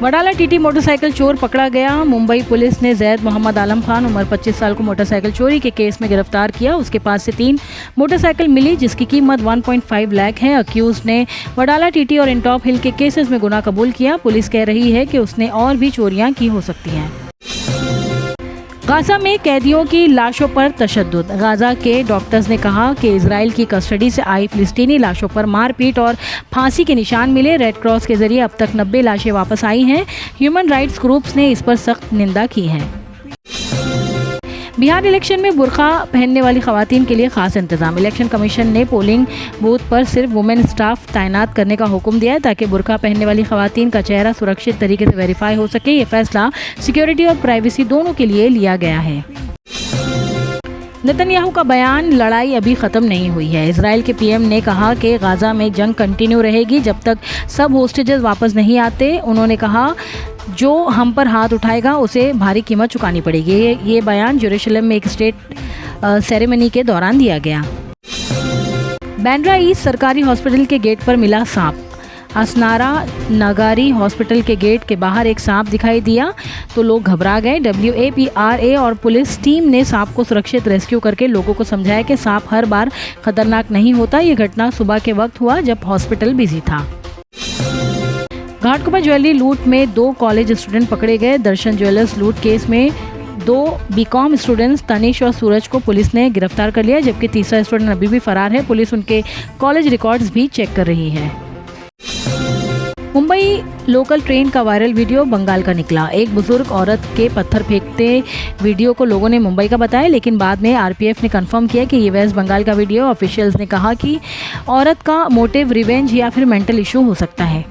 Wadala TT motorcycle चोर पकड़ा गया। मुंबई पुलिस ने जैद मोहम्मद आलम खान उम्र 25 साल को मोटरसाइकिल चोरी के केस में गिरफ्तार किया। उसके पास से 3 मोटरसाइकिल मिली जिसकी कीमत 1.5 लाख है। अक्यूज ने वडाला टीटी और इंटॉप हिल के केसेस में गुनाह कबूल किया। पुलिस कह रही है कि उसने और भी चोरियां की हो सकती हैं। गाजा में कैदियों की लाशों पर तशद्दुद। गाजा के डॉक्टर्स ने कहा कि इजराइल की कस्टडी से आई फिलिस्तीनी लाशों पर मारपीट और फांसी के निशान मिले। रेड क्रॉस के जरिए अब तक 90 लाशें वापस आई हैं। ह्यूमन राइट्स ग्रुप्स ने इस पर सख्त निंदा की है। बिहार इलेक्शन में बुर्का पहनने वाली खवातीन के लिए खास इंतजाम। इलेक्शन कमीशन ने पोलिंग बूथ पर सिर्फ वुमेन स्टाफ तैनात करने का हुक्म दिया है ताकि बुर्का पहनने वाली खवातीन का चेहरा सुरक्षित तरीके से वेरीफाई हो सके। ये फैसला सिक्योरिटी और प्राइवेसी दोनों के लिए लिया गया है। नेतन्याहू का बयान, लड़ाई अभी ख़त्म नहीं हुई है। इजराइल के पीएम ने कहा कि गाजा में जंग कंटिन्यू रहेगी जब तक सब होस्टेजेस वापस नहीं आते। उन्होंने कहा जो हम पर हाथ उठाएगा उसे भारी कीमत चुकानी पड़ेगी। ये बयान जेरूशलम में एक स्टेट सेरेमनी के दौरान दिया गया। बैंड्रा ईस्ट सरकारी हॉस्पिटल के गेट पर मिला सांप। असनारा नगारी हॉस्पिटल के गेट के बाहर एक सांप दिखाई दिया तो लोग घबरा गए। WAPRA और पुलिस टीम ने सांप को सुरक्षित रेस्क्यू करके लोगों को समझाया कि सांप हर बार खतरनाक नहीं होता। ये घटना सुबह के वक्त हुआ जब हॉस्पिटल बिजी था। घाटकोपर ज्वेलरी लूट में 2 कॉलेज स्टूडेंट पकड़े गए। दर्शन ज्वेलर्स लूट केस में 2 BCom स्टूडेंट्स तनिष और सूरज को पुलिस ने गिरफ्तार कर लिया जबकि तीसरा स्टूडेंट अभी भी फरार है। पुलिस उनके कॉलेज रिकॉर्ड्स भी चेक कर रही है। मुंबई लोकल ट्रेन का वायरल वीडियो बंगाल का निकला। एक बुजुर्ग औरत के पत्थर फेंकते वीडियो को लोगों ने मुंबई का बताया लेकिन बाद में RPF ने कंफर्म किया कि ये वेस्ट बंगाल का वीडियो। ऑफिशियल्स ने कहा कि औरत का मोटिव रिवेंज या फिर मेंटल इशू हो सकता है।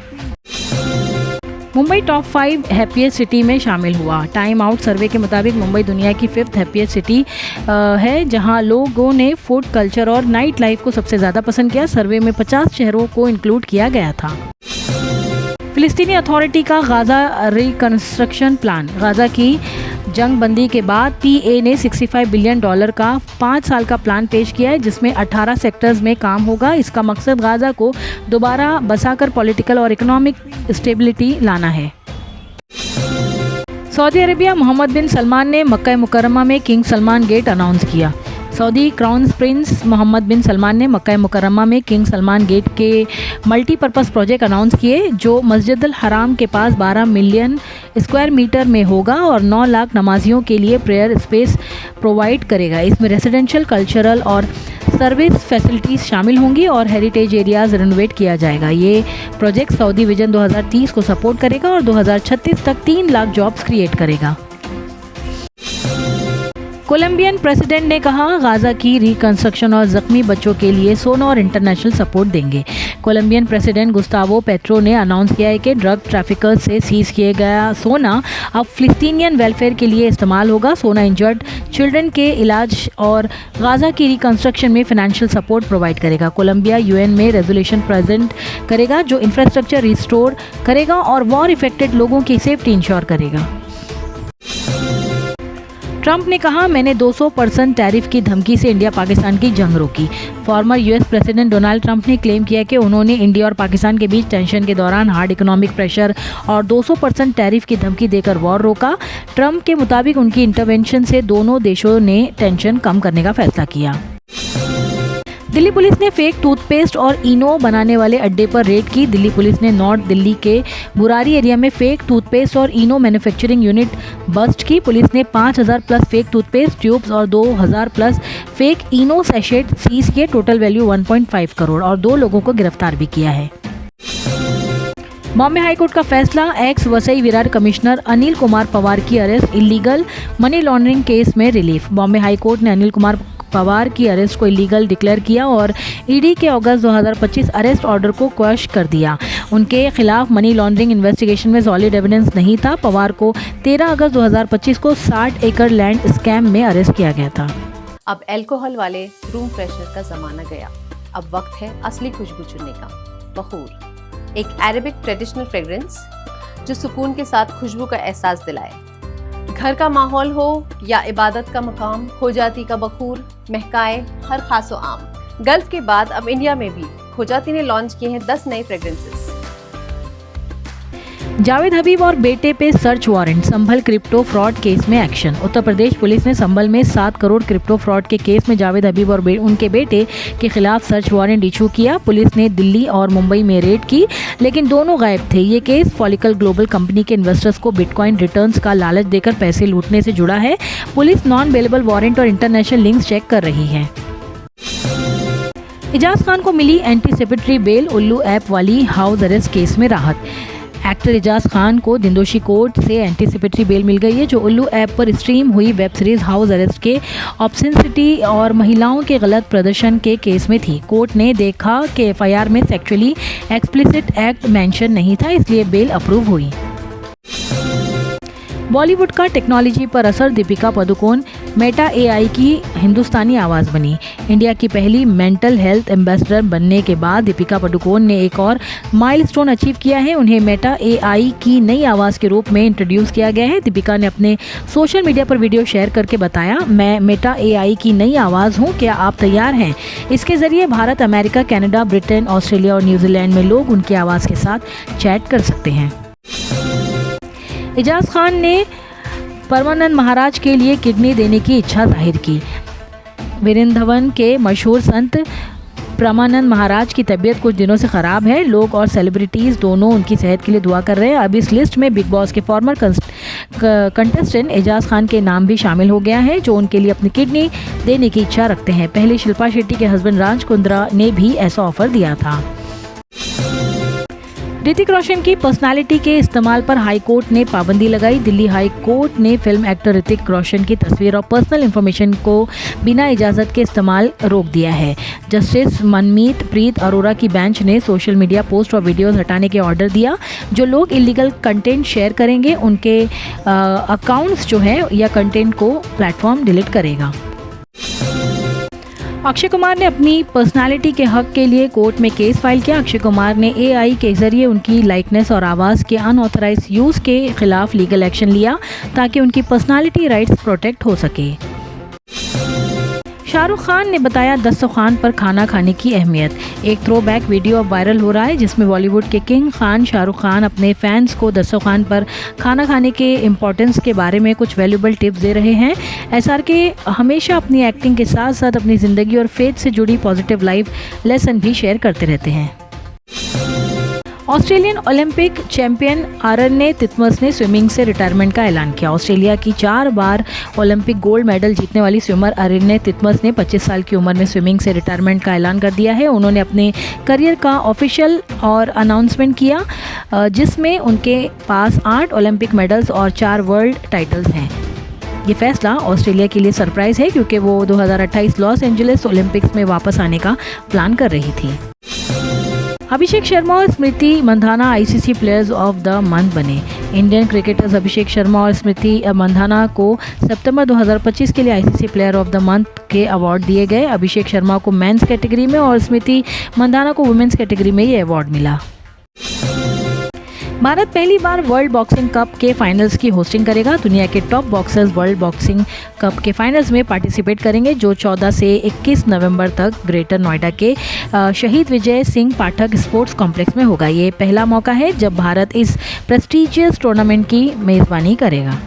मुंबई टॉप 5 हैप्पीएस्ट सिटी में शामिल हुआ। टाइम आउट सर्वे के मुताबिक मुंबई दुनिया की 5th हैप्पीएस्ट सिटी है जहां लोगों ने फूड कल्चर और नाइट लाइफ को सबसे ज़्यादा पसंद किया। सर्वे में 50 शहरों को इंक्लूड किया गया था। फिलिस्तीनी अथॉरिटी का गाजा रिकंस्ट्रक्शन प्लान। गाजा की जंग बंदी के बाद PA ने $65 बिलियन का 5 साल का प्लान पेश किया है जिसमें 18 सेक्टर्स में काम होगा। इसका मकसद गाजा को दोबारा बसाकर पॉलिटिकल और इकोनॉमिक स्टेबिलिटी लाना है। सऊदी अरेबिया मोहम्मद बिन सलमान ने मक्का मुकर्रमा में किंग सलमान गेट अनाउंस किया। सऊदी क्राउन प्रिंस मोहम्मद बिन सलमान ने मक्का मुकर्रमा में किंग सलमान गेट के मल्टीपर्पज़ प्रोजेक्ट अनाउंस किए जो मस्जिदुल हराम के पास 12 मिलियन स्क्वायर मीटर में होगा और 9 लाख नमाजियों के लिए प्रेयर स्पेस प्रोवाइड करेगा। इसमें रेजिडेंशियल, कल्चरल और सर्विस फैसिलिटीज़ शामिल होंगी और हेरिटेज एरियाज रेनोवेट किया जाएगा। ये प्रोजेक्ट सऊदी विजन 2030 को सपोर्ट करेगा और 2036 तक 3 लाख जॉब्स क्रिएट करेगा। कोलंबियन प्रेसिडेंट ने कहा गाजा की रिकंस्ट्रक्शन और जख्मी बच्चों के लिए सोना और इंटरनेशनल सपोर्ट देंगे। कोलंबियन प्रेसिडेंट गुस्तावो पेट्रो ने अनाउंस किया है कि ड्रग ट्रैफिकर्स से सीज किए गया सोना अब फिलिस्तीनियन वेलफेयर के लिए इस्तेमाल होगा। सोना इंजर्ड चिल्ड्रन के इलाज और गाजा की रिकंस्ट्रक्शन में फाइनेंशियल सपोर्ट प्रोवाइड करेगा। कोलंबिया UN में रेजोल्यूशन प्रेजेंट करेगा जो इंफ्रास्ट्रक्चर रिस्टोर करेगा और वॉर इफेक्टेड लोगों की सेफ्टी इंश्योर करेगा। ट्रंप ने कहा मैंने 200% टैरिफ की धमकी से इंडिया पाकिस्तान की जंग रोकी। Farmer US president Donald Trump ने क्लेम किया कि उन्होंने इंडिया और पाकिस्तान के बीच टेंशन के दौरान हार्ड इकोनॉमिक प्रेशर और 200% टैरिफ की धमकी देकर वॉर रोका। ट्रंप के मुताबिक उनकी इंटरवेंशन से दोनों देशों ने टेंशन कम करने का फैसला किया। दिल्ली पुलिस ने फेक टूथपेस्ट और इनो बनाने वाले अड्डे पर रेड की। दिल्ली पुलिस ने नॉर्थ दिल्ली के बुरारी एरिया में फेक टूथपेस्ट और इनो मैन्युफैक्चरिंग यूनिट बस्ट की। पुलिस ने 5000 प्लस फेक टूथपेस्ट ट्यूब्स और 2000 प्लस फेक इनो सैशेट सीज किए। टोटल वैल्यू 1.5 करोड़ और 2 लोगों को गिरफ्तार भी किया है। बॉम्बे हाईकोर्ट का फैसला, एक्स वसई विरार कमिश्नर अनिल कुमार पवार की arrest, illegal money laundering case में रिलीफ। बॉम्बे हाईकोर्ट ने अनिल कुमार पवार की अरेस्ट को इलीगल डिक्लेयर किया और ईडी के अगस्त 2025 अरेस्ट ऑर्डर को क्वैश कर दिया। उनके खिलाफ मनी लॉन्ड्रिंग इन्वेस्टिगेशन में सॉलिड एविडेंस नहीं था। पवार को 13 अगस्त 2025 को 60 एकड़ लैंड स्कैम में अरेस्ट किया गया था। अब अल्कोहल वाले रूम फ्रेशनर का जमाना गया। अब वक्त है असली खुशबू चुनने का। बखूर, एक अरेबिक ट्रेडिशनल फ्रेग्रेंस जो सुकून के साथ खुशबू का एहसास दिलाए। घर का माहौल हो या इबादत का मकाम, खोजाती का बखूर महकाए हर खासो आम। गल्फ के बाद अब इंडिया में भी खोजाती ने लॉन्च किए हैं 10 नए फ्रेग्रेंसेस। जावेद हबीब और बेटे पे सर्च वारंट, संभल क्रिप्टो फ्रॉड केस में एक्शन। उत्तर प्रदेश पुलिस ने संभल में 7 करोड़ क्रिप्टो फ्रॉड के केस में जावेद हबीब और उनके बेटे के खिलाफ सर्च वारंट इशू किया। पुलिस ने दिल्ली और मुंबई में रेड की, लेकिन दोनों गायब थे। ये केस फॉलिकल ग्लोबल कंपनी के इन्वेस्टर्स को बिटकॉइन रिटर्न्स का लालच देकर पैसे लूटने से जुड़ा है। पुलिस नॉन बेलेबल वारंट और इंटरनेशनल लिंक्स चेक कर रही है। एजाज खान को मिली एंटीसिपेटरी बेल, उल्लू ऐप वाली हाउस अरेस्ट केस में राहत। एक्टर एजाज खान को दिंदोशी कोर्ट से एंटीसिपेटरी बेल मिल गई है, जो उल्लू ऐप पर स्ट्रीम हुई वेब सीरीज हाउस अरेस्ट के ऑब्सेसिटी और महिलाओं के गलत प्रदर्शन के केस में थी। कोर्ट ने देखा कि एफआईआर में सेक्सुअली एक्सप्लिसिट एक्ट मेंशन नहीं था, इसलिए बेल अप्रूव हुई। बॉलीवुड का टेक्नोलॉजी पर असर, दीपिका पादुकोण मेटा एआई की हिंदुस्तानी आवाज़ बनी। इंडिया की पहली मेंटल हेल्थ एम्बेसडर बनने के बाद दीपिका पादुकोण ने एक और माइलस्टोन अचीव किया है। उन्हें मेटा एआई की नई आवाज़ के रूप में इंट्रोड्यूस किया गया है। दीपिका ने अपने सोशल मीडिया पर वीडियो शेयर करके बताया, मैं मेटा एआई की नई आवाज़ हूँ, क्या आप तैयार हैं? इसके ज़रिए Bharat, America, Canada, Britain, Australia और न्यूजीलैंड में लोग उनकी आवाज़ के साथ चैट कर सकते हैं। एजाज खान ने परमानंद महाराज के लिए किडनी देने की इच्छा जाहिर की। वृंदावन के मशहूर संत परमानंद महाराज की तबीयत कुछ दिनों से ख़राब है। लोग और सेलिब्रिटीज़ दोनों उनकी सेहत के लिए दुआ कर रहे हैं। अब इस लिस्ट में बिग बॉस के फॉर्मर कंटेस्टेंट एजाज खान के नाम भी शामिल हो गया है, जो उनके लिए अपनी किडनी देने की इच्छा रखते हैं। पहले शिल्पा शेट्टी के हस्बैंड राज कुंद्रा ने भी ऐसा ऑफर दिया था। ऋतिक रोशन की पर्सनालिटी के इस्तेमाल पर हाई कोर्ट ने पाबंदी लगाई। दिल्ली हाई कोर्ट ने फिल्म एक्टर ऋतिक रोशन की तस्वीर और पर्सनल इंफॉर्मेशन को बिना इजाज़त के इस्तेमाल रोक दिया है। जस्टिस मनमीत प्रीत अरोरा की बेंच ने सोशल मीडिया पोस्ट और वीडियोस हटाने के ऑर्डर दिया। जो लोग इलीगल कंटेंट शेयर करेंगे, उनके अकाउंट्स जो है या कंटेंट को प्लेटफॉर्म डिलीट करेगा। अक्षय कुमार ने अपनी पर्सनालिटी के हक के लिए कोर्ट में केस फाइल किया। अक्षय कुमार ने एआई के जरिए उनकी लाइकनेस और आवाज़ के अनऑथराइज्ड यूज़ के खिलाफ लीगल एक्शन लिया, ताकि उनकी पर्सनालिटी राइट्स प्रोटेक्ट हो सके। शाहरुख खान ने बताया दस्तरखान पर खाना खाने की अहमियत। एक थ्रोबैक वीडियो अब वायरल हो रहा है, जिसमें बॉलीवुड के किंग खान शाहरुख खान अपने फैंस को दस्तरखान पर खाना खाने के इम्पोर्टेंस के बारे में कुछ वैल्यूबल टिप्स दे रहे हैं। एसआरके हमेशा अपनी एक्टिंग के साथ साथ अपनी ज़िंदगी और फेथ से जुड़ी पॉजिटिव लाइफ लेसन भी शेयर करते रहते हैं। ऑस्ट्रेलियन ओलंपिक चैंपियन आरण्य तितमस ने स्विमिंग से रिटायरमेंट का ऐलान किया। ऑस्ट्रेलिया की 4 बार ओलंपिक गोल्ड मेडल जीतने वाली स्विमर आरण्य तितमस ने 25 साल की उम्र में स्विमिंग से रिटायरमेंट का ऐलान कर दिया है। उन्होंने अपने करियर का ऑफिशियल और अनाउंसमेंट किया, जिसमें उनके पास 8 ओलंपिक मेडल्स और 4 वर्ल्ड टाइटल्स हैं। ये फैसला ऑस्ट्रेलिया के लिए सरप्राइज है, क्योंकि वो 2028 लॉस एंजलिस ओलंपिक्स में वापस आने का प्लान कर रही थी। अभिषेक शर्मा और Smriti Mandhana ICC players of the month बने। इंडियन क्रिकेटर्स अभिषेक शर्मा और स्मृति मंधाना को सितंबर 2025 के लिए ICC player of the month के अवार्ड दिए गए। अभिषेक शर्मा को मेंस कैटेगरी में और स्मृति मंधाना को वुमेन्स कैटेगरी में ये अवार्ड मिला। भारत पहली बार वर्ल्ड बॉक्सिंग कप के फाइनल्स की होस्टिंग करेगा। दुनिया के top boxers world boxing cup के फाइनल्स में पार्टिसिपेट करेंगे, जो 14 से 21 नवंबर तक ग्रेटर नोएडा के शहीद विजय सिंह पाठक स्पोर्ट्स कॉम्प्लेक्स में होगा। ये पहला मौका है जब भारत इस प्रेस्टीजियस टूर्नामेंट की मेज़बानी करेगा।